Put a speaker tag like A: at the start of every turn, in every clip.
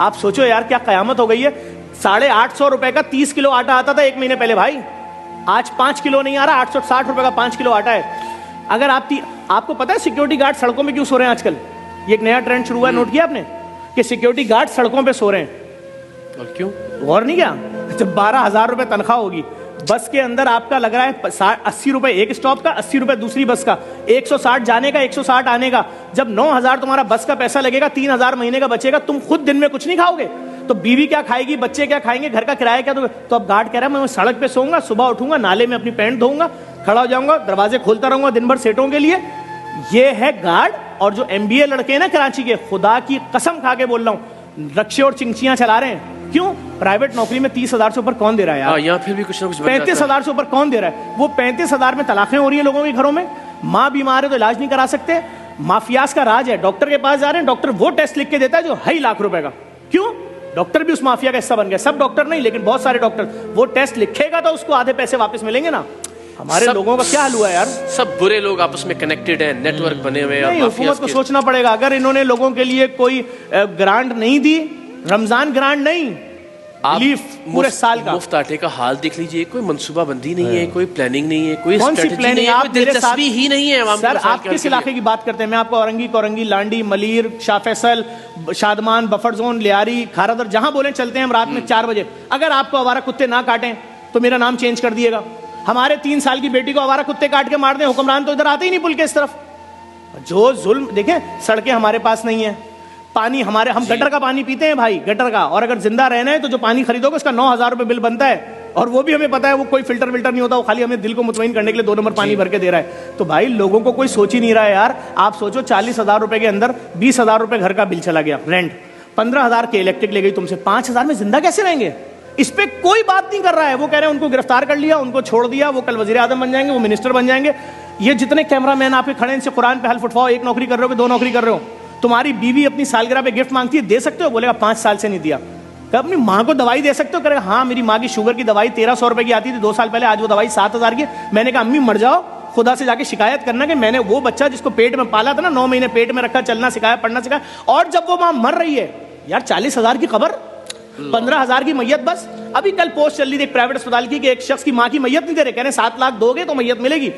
A: आप सोचो यार क्या कयामत हो गई है। 850 रुपए का 30 किलो आटा आता था 1 महीने पहले भाई, आज 5 किलो नहीं आ रहा, 860 रुपए का 5 किलो आटा है। अगर आपको पता है सिक्योरिटी गार्ड सड़कों में क्यों सो रहे हैं आजकल? ये एक नया ट्रेंड शुरू हुआ है, नोट किया आपने कि सिक्योरिटी गार्ड सड़कों पे सो रहे हैं?
B: और क्यों?
A: गौर नहीं किया? जब 12,000 रुपए तनख्वाह होगी, बस के अंदर आपका लग रहा है 80 रुपए एक स्टॉप का, 80 रुपए दूसरी बस का, 160 जाने का 160 आने का। जब 9,000 तुम्हारा बस का पैसा लगेगा, 3,000 महीने का बचेगा, तुम खुद दिन में कुछ नहीं खाओगे तो बीवी क्या खाएगी, बच्चे क्या खाएंगे, घर का किराया क्या? तो अब गार्ड कह रहा है मैं सड़क पे सोऊंगा, सुबह उठूंगा, नाले में अपनी पैंट धोऊंगा, खड़ा हो जाऊंगा, दरवाजे खोलता रहूंगा दिन भर सेटों के लिए। ये है गार्ड। और जो MBA लड़के हैं ना कराची के, खुदा की कसम खा के बोल रहा हूं, रक्शे और चिंचियां चला रहे हैं। क्यों? प्राइवेट नौकरी में 30,000 से ऊपर कौन दे रहा है यार?
B: यहाँ फिर भी कुछ ना कुछ
A: 35,000 से ऊपर कौन दे रहा है? वो 35,000 में तलाकें हो रही है लोगों के घरों में, माँ बीमार है तो इलाज नहीं करा सकते, माफियाज का राज है, डॉक्टर के पास जा रहे हैं, डॉक्टर वो टेस्ट लिख के देता है जो 2.5 लाख रुपए का। क्यों? डॉक्टर भी उस माफिया का हिस्सा बन गया। सब डॉक्टर नहीं, लेकिन बहुत सारे डॉक्टर। वो टेस्ट लिखेगा तो उसको आधे पैसे वापस मिलेंगे ना। हमारे लोगों का क्या हाल हुआ है यार?
B: सब बुरे लोग आपस में कनेक्टेड हैं, नेटवर्क बने हुए हैं।
A: हुकूमत को सोचना पड़ेगा। अगर इन्होंने लोगों के लिए कोई ग्रांट नहीं दी, रमजान ग्रांट नहीं, पूरे साल का
B: मुफ्त आटे का हाल देख लीजिए, कोई मंसूबाबंदी नहीं है, कोई प्लानिंग नहीं है, कोई
A: कौन सी प्लानिंग? आप
B: दिलचस्पी ही नहीं है।
A: सर आप किस इलाके की बात करते हैं? मैं आपको औरंगी, कोरंगी, लांडी, मलीर, शाह फैसल, शादमान, बफर जोन, लियारी, खारादर, जहां बोले चलते हैं हम रात में 4 बजे। अगर आपको आवारा कुत्ते ना काटें तो मेरा नाम चेंज कर दिएगा। हमारे 3 साल की बेटी को आवारा कुत्ते काट के मार दें, हुक्मरान तो इधर आते ही नहीं पुल के इस तरफ। जो जुल्म देखें, सड़कें हमारे पास नहीं है, पानी हम गटर का पानी पीते हैं भाई, गटर का। और अगर जिंदा रहना है तो जो पानी खरीदोगे उसका 9,000 रुपए बिल बनता है, और वो भी हमें पता है वो कोई फिल्टर विल्टर नहीं होता, वो खाली हमें दिल को मुतमईन करने के लिए 2 नंबर पानी भर के दे रहा है। तो भाई लोगों को कोई सोच ही नहीं रहा है यार। आप सोचो 40,000 रुपए के अंदर 20,000 रुपए घर का बिल चला गया, रेंट 15,000 के इलेक्ट्रिक ले गई तुमसे, 5,000 में जिंदा कैसे रहेंगे? इस पे कोई बात नहीं कर रहा है। वो कह रहे हैं उनको गिरफ्तार कर लिया, उनको छोड़ दिया, वो कल वजीर आजम बन जाएंगे, वो मिनिस्टर बन जाएंगे। ये जितने कैमरामैन आपके खड़े इनसे कुरान पे हल्फ उठवाओ, 1 नौकरी कर रहे हो कि 2 नौकरी कर रहे हो? तुम्हारी बीवी अपनी सालगिरह पे गिफ्ट मांगती है, दे सकते हो? बोलेगा 5 साल से नहीं दिया। तो अपनी माँ को दवाई दे सकते हो? करेगा हाँ मेरी माँ की शुगर की दवाई 1,300 रुपए की आती थी 2 साल पहले, आज वो दवाई 7,000 की। मैंने कहा अम्मी मर जाओ, खुदा से जाके शिकायत करना कि मैंने वो बच्चा जिसको पेट में पाला था ना, 9 महीने पेट में रखा, चलना सिखाया, पढ़ना सिखाया, और जब वो माँ मर रही है यार, 40,000 की खबर, 15,000 की मैयत। बस अभी कल पोस्ट चल रही थी एक प्राइवेट अस्पताल की कि एक शख्स की माँ की मैयत नहीं दे रहे, कह रहे 7 लाख दोगे तो मैयत मिलेगी।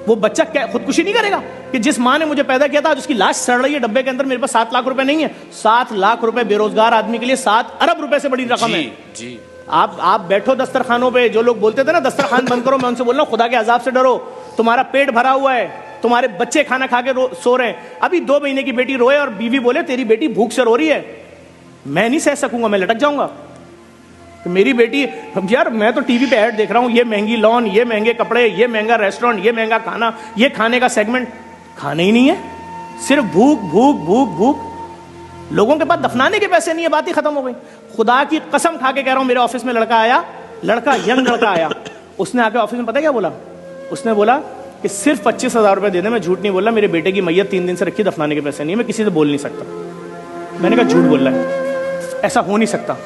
A: वो बच्चा क्या खुदकुशी नहीं करेगा कि जिस माँ ने मुझे पैदा किया था आज उसकी लाश सड़ रही है डब्बे के अंदर, मेरे पास 7 लाख रुपए नहीं है? 7 लाख रुपए बेरोजगार आदमी के लिए 7 अरब रुपए से बड़ी रकम है
B: जी।
A: आप बैठो दस्तरखानों पे, जो लोग बोलते थे ना दस्तरखान बंद करो, मैं उनसे बोल रहा हूं खुदा के अजाब से डरो। तुम्हारा पेट भरा हुआ है, तुम्हारे बच्चे खाना खा के सो रहे हैं। अभी 2 महीने की बेटी रोए और बीवी बोले तेरी बेटी भूख से रो रही है, मैं नहीं सह सकूंगा, मैं लटक जाऊंगा। तो मेरी बेटी, यार मैं तो टीवी पे ऐड देख रहा हूँ, ये महंगी लॉन, ये महंगे कपड़े, ये महंगा रेस्टोरेंट, ये महंगा खाना, ये खाने का सेगमेंट, खाना ही नहीं है, सिर्फ भूख भूख भूख भूख। लोगों के पास दफनाने के पैसे नहीं है, बात ही खत्म हो गई। खुदा की कसम खा के कह रहा हूँ, मेरे ऑफिस में लड़का आया, यंग लड़का आया, उसने आके ऑफिस में पता क्या बोला? उसने बोला कि सिर्फ 25,000 रुपए दे दे, मैं झूठ नहीं बोल रहा, मेरे बेटे की मैयत 3 दिन से रखी, दफनाने के पैसे नहीं, मैं किसी से बोल नहीं सकता। मैंने कहा झूठ बोल रहा है, ऐसा हो नहीं सकता।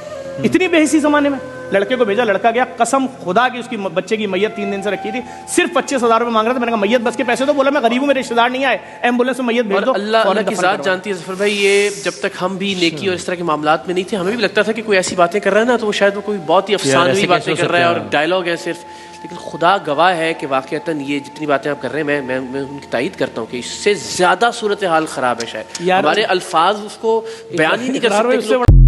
A: इतनी बेहिसी जमाने में लड़के को भेजा, लड़का गया, कसम खुदा की उसकी बच्चे की मैयत 3 दिन से रखी थी, सिर्फ 25,000 रुपए मांग रहा था। मैंने कहा मैयत बस के पैसे तो, बोला मैं गरीब हूं, मेरे रिश्तेदार नहीं आए, एम्बुलेंस में मैयत भेज दो।
B: अल्लाह की जात जानती है जफर भाई, ये जब तक हम भी नेकी और इस तरह के मामलात में नहीं थे, हमें भी लगता था कि कोई ऐसी बातें कर रहा है ना तो वो शायद वो कोई बहुत ही अफसानवी बातें कर रहा है और डायलॉग है सिर्फ। लेकिन खुदा गवाह है कि वाकईतन ये जितनी बातें आप कर रहे हैं, मैं उनकी तायद करता हूँ कि इससे ज्यादा सूरत हाल खराब है। शायद हमारे अल्फाज उसको बयान ही नहीं कर सकते।